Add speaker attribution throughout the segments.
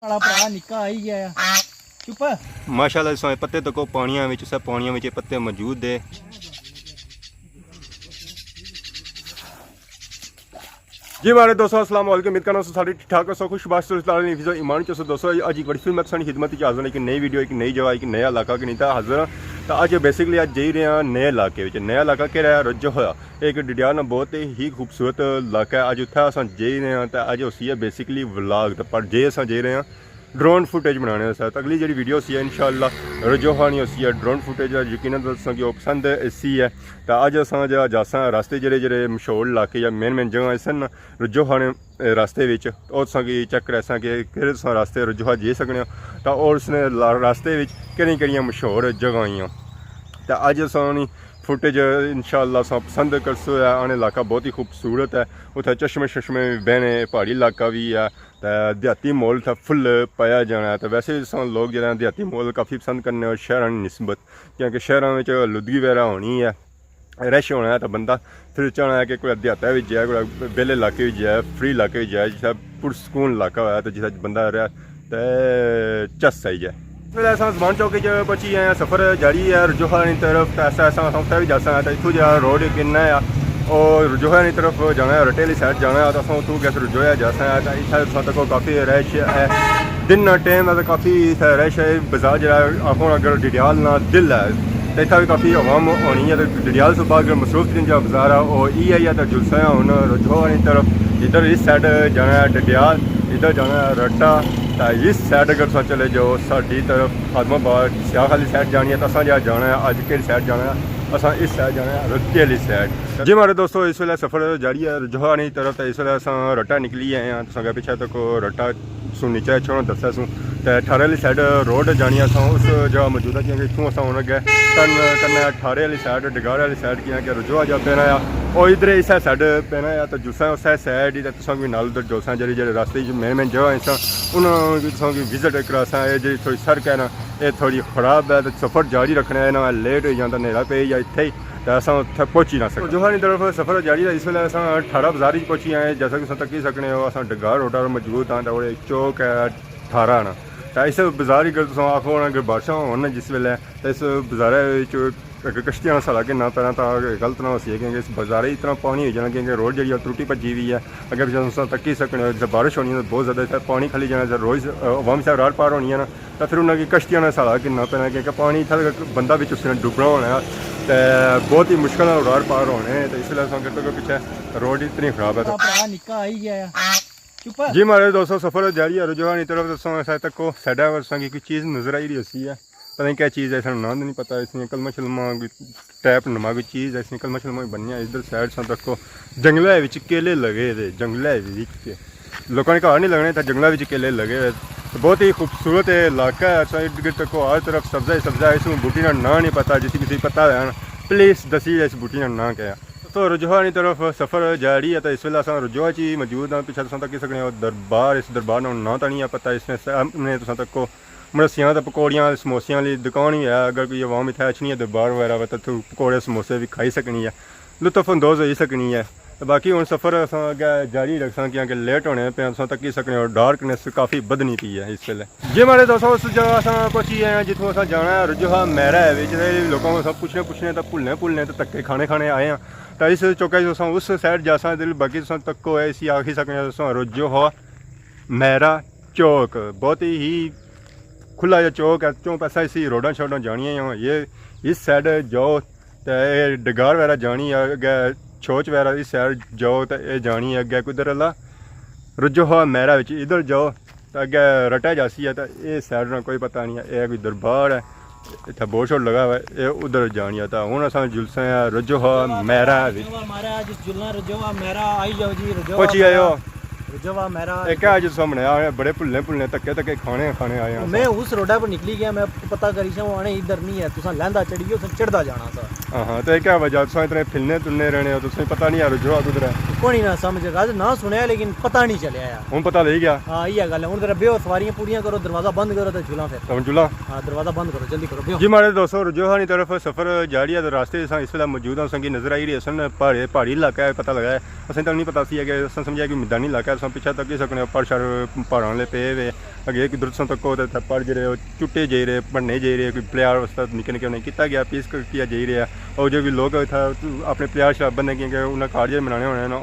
Speaker 1: भरा निक्का आई गया चुप
Speaker 2: माशाल्लाह सोए पत्ते तको पानियां विच सब पानियां विच पत्ते मौजूद है। जी हमारे दोस्तों अस्सलाम वालेकुम। उम्मीद करना सारी ठीक ठाक हो, खुश बात ईमान चो दोस्तों आज एक बड़ी फिल्म सारी खिदमत हाजिर एक नई वीडियो एक नई जगह एक नया इलाका कि नहीं था हाजिर। तो अज बेसिकली अज जी रहे हैं नए इलाके नया इलाका कि रहा रज्जो होया एक डिडियाल बहुत ही खूबसूरत इलाका है। अज उत्थे अस जी रहे हैं तो अज उसी है बेसिकली व्लॉग पर जे अस जी रहे हैं ड्रोन फुटेज बनाने साथ अगली जी वीडियो सी है इंशाअल्लाह रजोहानी उसी है ड्रोन फुटेज यकीन दसा कि पसंद इसी है। तो अज अस जासा रास्ते जे मशहूर इलाके या मेन जगह सन रजोहाने रास्ते कि चेक कर कि रास्ते रजोहा जी सकने तो और उसने रास्ते कि मशहूर जगह आई तो अज अस फुटेज इंशाअल्लाह पसंद करसो है। आने इलाका बहुत ही खूबसूरत है, उतना चश्मे शश्मे बहने पहाड़ी इलाका भी है तो देहाती माहौल था फुल पाया जाना है। तो वैसे लोग जो देहाती माहौल काफ़ी पसंद करने और शहरों की निस्बत क्योंकि शहरों में लुदगी वगैरह होनी है रश होना है तो बंदा फिर चाहना है कि कोई देहाता भी जाए कोई बेले इलाके भी जाए फ्री इलाके भी जाए जिस पुरसकून इलाका होया तो जिस बंदा रहा तो चस आई जाए। फिर ऐसा जमान चौकी पहुंची है सफ़र जारी है रजोहानी तरफ। तो ऐसा ऐसा उत्थे भी जासा है तो इतों जो रोड किन्ना है और रजोहानी तरफ जाना है रटे वाली साइड जाना है तो असं उतों गैस रजोया जासा है। तो इतना तक काफ़ी रश है दिन टाइम है तो काफ़ी रश है। बाजार जो आखो अगर डिडियाल ना दिल है तो इतना भी काफ़ी आवाम होनी है। तो डिडियाल से बाद मसरूफ तरीन जो बाजार है वो है तो जुलसा है हूँ रजोहानी तरफ इधर इस साइड जाना है डिडियाल इधर जाना है रट्टा। तो इस साइड अगर तुम चले जाओ साड़ी तरफ आदमाबाद सियाह वाली साइड जानी है तो असा जहाँ जाना है अज कि साइड जाना है असा इस साइड जाना है रत्ते वाली साइड। जी हमारे दोस्तों इस वे सफ़र जारी है रजोहानी तरफ। तो इस वे अस रट्टा निकली आए हैं तो पिछले तक रट्टा सू नीचे छोड़ो दसा सूँ तो ठारे वाली साइड रोड जानी अस उस जगह मौजूद है क्योंकि इतों अस हूँ अगे टर्न करना ठारे वाली साइड डगारे वाली साइड कि रजोहा जा पैना और इधर इस साइड पैना तो जुलसा उस साइड ही भी नाल उधर जुलसा जी रास्ते मेन जगह उन्होंने विजिट करासा जी थोड़ी सड़क है ना ये थोड़ी खराब है तो सफ़र जारी रखना है ना लेट हो जाता नेरा पे या इतने ही तो अस उत्थे पहुँची ना सकते। रजोहानी तरफ सफ़र जारी है इस वे अस 18 बाजार पहुँची आए जैसा कि तक सकने हो अस डगार रोड पर मौजूद हाँ तो चौक है 18 ना तो इस बाजार अगर तुम आखो अगर बारिशां हो जिस वे तो इस बाजार कश्तियां साला कि ना पैर तो गलत ना हो सी क्योंकि इस बाजार इतना पानी हो जाना क्योंकि रोड जी त्रुटी भजी हुई है अगर तुम तकी सकने जब बारिश होनी है तो बहुत ज़्यादा पानी खली जाना रोज़ अवाम साहब रार पार होनी है ना तो फिर उन्होंने कश्तियां ने साला कि ना पैना क्योंकि पानी इतना बंदा भी उसने डुबना होना तो बहुत ही मुश्किल रार पार होने तो इसलिए पीछे रोड इतनी खराब है।
Speaker 1: भरा निक्का आई गया चुप
Speaker 2: जी हमारे दोस्तों सफ़र जारी है रजोहानी तरफ तक को साइडा की कोई चीज़ नज़र आई रही होती है पता नहीं क्या चीज़ है ऐसा नाम नहीं पता इसमें कलमा शलमा टैप नमा कोई चीज़ ऐसी कलमा शलमा बनया इधर साइड तक को जंगलों केले लगे थे जंगलों लोगों ने घर नहीं लगने था जंगलों केले लगे हुए तो बहुत ही खूबसूरत इलाका है। इर्द गिर्द तक हर तरफ सब्जा ही सब्जा है। इस बूटी का ना नहीं पता जिस किसी पता है प्लीज़ दसी इस बूटी का ना क्या तो रजोहानी तरफ सफ़र जारी है। तो इस वे अस रजोहा ही मौजूद हाँ पिछले तुम तक सकने दरबार इस दरबार ना तो नहीं है पता इसमें सामने तुम तक को मरसियाँ तो पकौड़ियाँ समोसियाँ वाली दुकान ही है अगर कोई आवाम इतना अच्छी है दरबार वगैरह तो पकौड़े समोसे भी खाई सकनी है लुत्फ अंदोज़ हो सकनी है। तो बाकी हूँ सफ़र अस अगे जारी रखा क्योंकि लेट होने पे अस तक सकने और डार्कनेस काफ़ी बदनी पी है इस वे। जी हमारे दोस्तों उस जगह अस पहुँची आए जितों अस जाना है रजोहा मैरा है लोगों को सब पुछने तो भुलने तो धक्के खाने आए हैं तो इस चौके उस साइड जासा बाकी तक को इसी आखी सकने रजोहा मैरा चौक बहुत ही खुला जो चौक है चौक पैसा इसी रोडा शोडा जानिया ये इस साइड जाओ तो डगार वगैरह जानी है अगे छोच वगैरह इस साइड जाओ तो यह जानी है अगे कुदर अला रजोहा मैरा इधर जाओ तो अगे रटा जासी है तो ये साइड ना कोई पता नहीं है यह कोई दरबार है इतना बोर्ड शोर्ड लगा हुआ है ये उधर जानी है। तो हूँ अस जुलसे हैं रजोहा मैरा पहुँची आए
Speaker 1: रजोहा मेरा
Speaker 2: एक आज सामने आए बड़े भुलने धक्के खाने आए हैं।
Speaker 1: मैं उस रोडा पर निकली गया मैं पता करी सा आने इधर नहीं है तुसा लहंदा चढ़ियो चढ़दा जाना सा।
Speaker 2: हाँ तो क्या वजह तुम इतने फिरने तुलने रहने हो तुम पता नहीं है रजोहा कुदर है
Speaker 1: कोई ना समझ रज ना सुनया लेकिन पता नहीं चलिया यार
Speaker 2: ਹੁਣ ਪਤਾ ਲੱਗ ਗਿਆ
Speaker 1: हाँ ये गल है हूँ तेरा बेहो सवारियां पूरियां करो दरवाजा बंद करो तो झूला फिर
Speaker 2: ਹੁਣ ਚੁੱਲਾ
Speaker 1: हाँ दरवाजा बंद करो जल्दी करो बेहो
Speaker 2: जी हमारे दोस्तों रुझानी तरफ सफ़र जारी है तो रास्ते इस वेला मौजूद हैं संगी नजर आई रही है पहाड़ी इलाका है पता लगा है असें तो नहीं पता सी है कि असें समझा कि मैदानी इलाका है असें पिछा तक ही सकने पर शर पहाड़ों वाले पे हुए अगे कि दुरसों तक हो पहाड़ जे चुट्टे जाई रहे बनने जाई रहे कोई प्लेयर वास्ते निक्के निक्के उन्हें किया गया पीस किया जाई रहा और जो भी लोग इतना अपने प्लेयर शराब बनने क्योंकि उन्हें कार्ड जो बनाने होने ना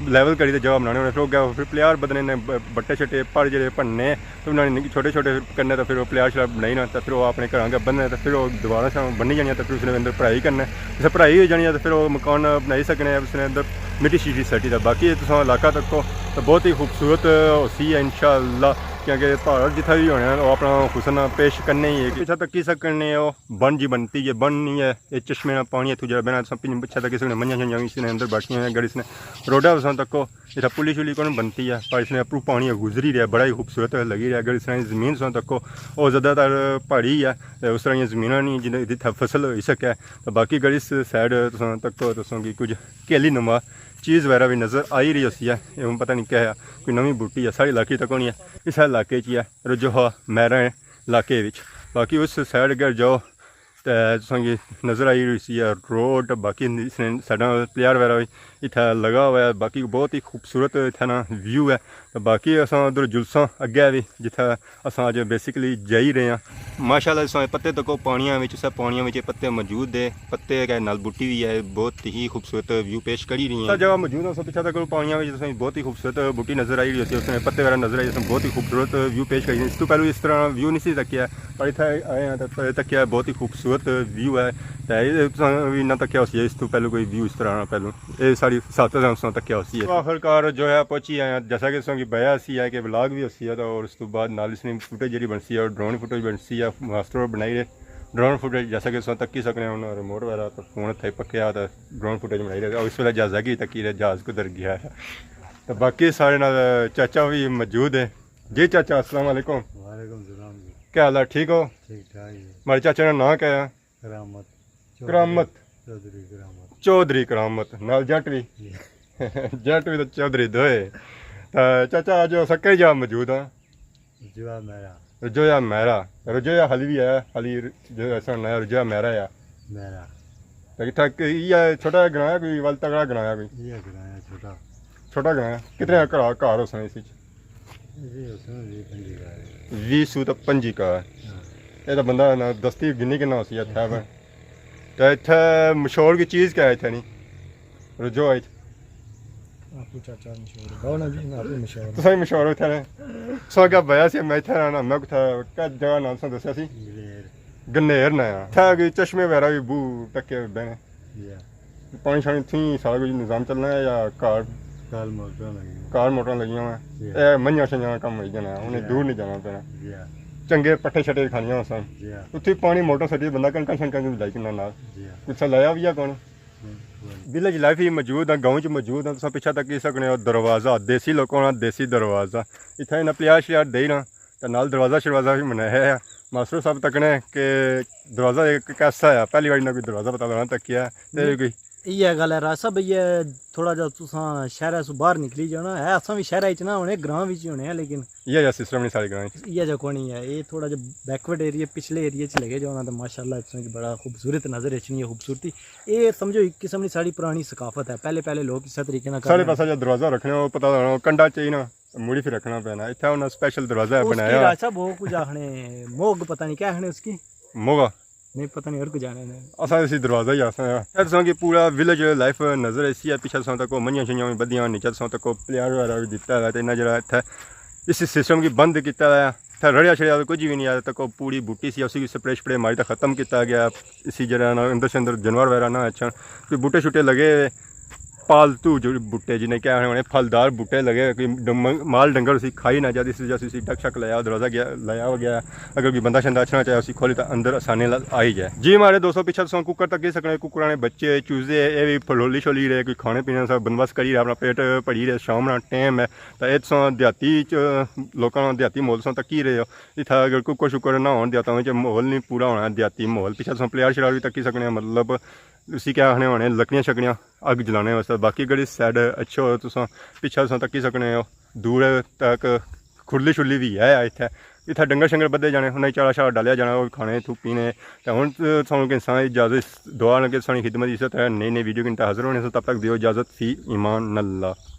Speaker 2: लेवल करी तो जगह बनाने होने फिर हो फिर प्लेयर बदने ने बट्टे छट्टे पहाड़ जे बनने तो बनाने छोटे छोटे करने तो फिर वो प्लेयर शराब बनाई ना तो फिर वो अपने घर के बनने तो फिर वो दोबारा से बनी जानी तो फिर उसने अंदर पढ़ाई करना जिस पढ़ाई हो जानी है तो फिर वो मकान बनाई सकने उसने अंदर मिट्टी शीटी सटी था बाकी तुम इलाका तक तो बहुत ही खूबसूरत होसी है इंशाअल्लाह क्योंकि पहाड़ जितना भी होना है वो अपना हुसन पेश करने ही है पिछा तक की सकने वो बन जी बनती है बन नहीं है ये चश्मे ना पानी है जरा बना सब पिछा तक किसी ने मंझा छंजा इसने अंदर बैठी हैं गड़ी इसने रोडा वसन तक को इतना पुली शुली कौन बनती है पर इसने अपू पानी गुजरी रहा बड़ा ही खूबसूरत लगी रहा अगर इस तरह ज़मीन वसन तक को वो ज़्यादातर पहाड़ी है उस तरह ज़मीन नहीं जिन्हें जितना फसल हो सके तो बाकी गड़ी इस साइड तक को तुसों की कुछ केली नुमा चीज़ वगैरह भी नज़र आई रही होती है एवं पता नहीं क्या है कोई नवी बूटी है साढ़े इलाके तक होनी है इस इलाके च है रुझोहा मैरा इलाके बाकी उस साइड अगर जाओ तो नज़र आई रही है रोड बाकी साइडा प्लेयर वगैरह भी इतना लगा हुआ है बाकी बहुत ही खूबसूरत इतना ना व्यू है तो बाकी असा उधर जुलसा अगे भी जिथे अस अज बेसिकली जाई रहे हैं माशाल्लाह इस पत्ते तक पानिया सब पानिया पत्ते मौजूद है पत्ते नाल बूटी भी है बहुत ही खूबसूरत व्यू पेश करी रही है जगह मौजूद है सब पिछा तक पानिया बहुत ही खूबसूरत बूटी नज़र आई रही होती है उसमें पत्ते वगैरह नज़र आई बहुत ही खूबसूरत व्यू पेश करी इस तो पहले इस तरह व्यू नहीं सी तकिया पर इतना आए हैं तो तकिया बहुत ही खूबसूरत व्यू है भी ना तकिया होती है इस तो पहले कोई व्यू इस तरह पहलू ये सारी सात तकिया होती है आखिरकार जो है पहुंची आए जैसा कि इसकी बया सी है कि ब्लॉग भी होती है तो और उस तो बाद नाल इसने फुटेज जी बनती है और ड्रोन फुटेज बनती है मास्टर बनाई रहे ड्रोन फुटेज जैसा कि तक्की सकने उन्होंने रिमोट वगैरह तो फोन थे पक्या तो ड्रोन फुटेज बनाई रहे और इस वेला जहाज़ा की तक्की रहे जहाज़ कुधर गया है तो बाकी सारे नाल चाचा भी मौजूद है जी चाचा अस्सलाम वालेकुम
Speaker 1: वालेकुम सलाम जी
Speaker 2: क्या हाल है ठीक हो
Speaker 1: ठीक ठाक है
Speaker 2: हमारे चाचा का नाम क्या है
Speaker 1: करामत
Speaker 2: करामत
Speaker 1: चौधरी करामत
Speaker 2: चौधरी करामत नाल जट भी जट भी तो चौधरी दोए तो चाचा आज सक्के जा मौजूद हाँ
Speaker 1: जवाब मेरा
Speaker 2: रुझोया मैरा रुझोया हली भी है हली जो ऐसा नया रुझोया मैरा है
Speaker 1: मेरा
Speaker 2: तो इतना ये छोटा गनाया कोई वाल तगड़ा गनाया कोई
Speaker 1: ये कराया छोटा
Speaker 2: छोटा गनाया कितने घर हो सन इस
Speaker 1: ये उसमें भी पंजी का है
Speaker 2: 20 तो 25 का ये तो बंदा ना दस्ती गिनी किन्ना होती है इतना तो इतना मशहूर की चीज़ क्या है इतना नहीं रुझो है
Speaker 1: आपको चाचा मशहूर गाओ ना जी ना आपको मशहूर
Speaker 2: तो सही मशहूर होता है सो क्या भया से मैं इतना ना मैं था क्या जगह नाम से दसिया सी गन्नेर ना था कि चश्मे वगैरह भी बू टके बहने पानी शानी थी सारा कुछ निज़ाम चलना है या कार मोटर लगी हुआ मंझा शंजा कम हो जाना उन्हें दूर नहीं जाना पैना चंगे पट्टे छट्टे खानिया सन उत्थे पानी मोटर सटी बंदा कणका शंका भी लाई किन्ना नाल कुछ लाया भी है कौन विलेज लाइफ ही मौजूद है गाँव च मौजूद है तुम पिछा तक सकने दरवाज़ा देसी लोगों का देसी दरवाज़ा इतना इन्ना प्यार श्यार दे ना तो नाल दरवाज़ा शरवाज़ा भी बनाया है मास्टर साहब तकने कि दरवाज़ा एक कैसा है पहली बार ना कोई दरवाज़ा पता लगा तकिया कोई
Speaker 1: इ'यै गल्ल है रासा भैया थोड़ा जा तुसां शहरा सु बाहर निकली जाना है असां भी शहरा च ना होने ग्रां बिच होने हैं लेकिन
Speaker 2: इ'यै जेहा सिस्टम नहीं सारे ग्रां
Speaker 1: इ'यै जेहा कोई नहीं है ये थोड़ा जा बैकवर्ड एरिया पिछले एरिया च लगे जाना तो माशाल्लाह इस की बड़ा खूबसूरत नज़र अचनी है खूबसूरती ये समझो एक किस्म की साड़ी पुरानी सकाफत है पहले लोग इस तरीके ना
Speaker 2: सारे पासा जो दरवाज़ा रखने हो पता लगना कंडा चाहिए ना मुड़ी फिर रखना पैना इतना उन्हें स्पेशल दरवाज़ा बनाया
Speaker 1: रासा वो कुछ आखने मोग पता नहीं क्या आखने उसकी
Speaker 2: मोगा
Speaker 1: नहीं पता नहीं और कुछ जाने ने
Speaker 2: असा इसी दरवाज़ा ही आसा है कि पूरा विलेज लाइफ नज़र ऐसी है पिछले तक मंझियां शंजियां भी बदियां नीचे तक प्लेयर वगैरह भी दिता है तो इन्ना जरा इतना इस सिस्टम की बंद किया है इतना रड़िया छड़िया कुछ भी नहीं आया तक पूरी बूटी सी उसी स्प्रे स्प्रे मारी तो ख़त्म किया गया इसी जरा अंदर से अंदर जानवर वगैरह ना अच्छा कोई बूटे शूटे लगे पालतू जो बूटे जिन्हें क्या होने फलदार बूटे लगे कोई माल डंगर उसी खाई ना जाती इस वजह से उसी टक शक लाया दरवाज़ा गया लाया हो गया अगर कोई बंदा शंदा अच्छा चाहे उसी खोली तो अंदर आसानी आई जाए जी हमारे 200 पीछे सौ कुकर तक ही सकने कुकरा ने बच्चे चूजे ये भी फलोली शोली रहे कोई खाने पीने सब बंदोबस्त करी रहा अपना पेट भरी रहे शाम ना टाइम है तो ये सौ देहाती लोगों देहाती माहौल सौ तक ही रहे हो इतना अगर कुकर शुकर ना हो देहातों में माहौल नहीं पूरा होना देहाती माहौल पिछले सौ प्लेयर शरार भी तकी सकने मतलब उसी क्या आखने होने लकड़ियां शकड़ियां अग जलाने वास्ते। बाकी गड़ी साइड अच्छे हो तुस पिछा तुस तक्की सकने हो दूर तक खुरली शुरली भी है इत्थै। इत्थै डंगर शंगर बद्धे जाने उन्हें चारा शारा डालिया जाना और खाने थू पीने। तो हूँ सानू इंसान इजाजत दुआ लगे सानी खिदमत इज्जत है नई नई वीडियो घंटा हाजिर होने से तब तक दियो इजाजत फी ईमान अल्लाह।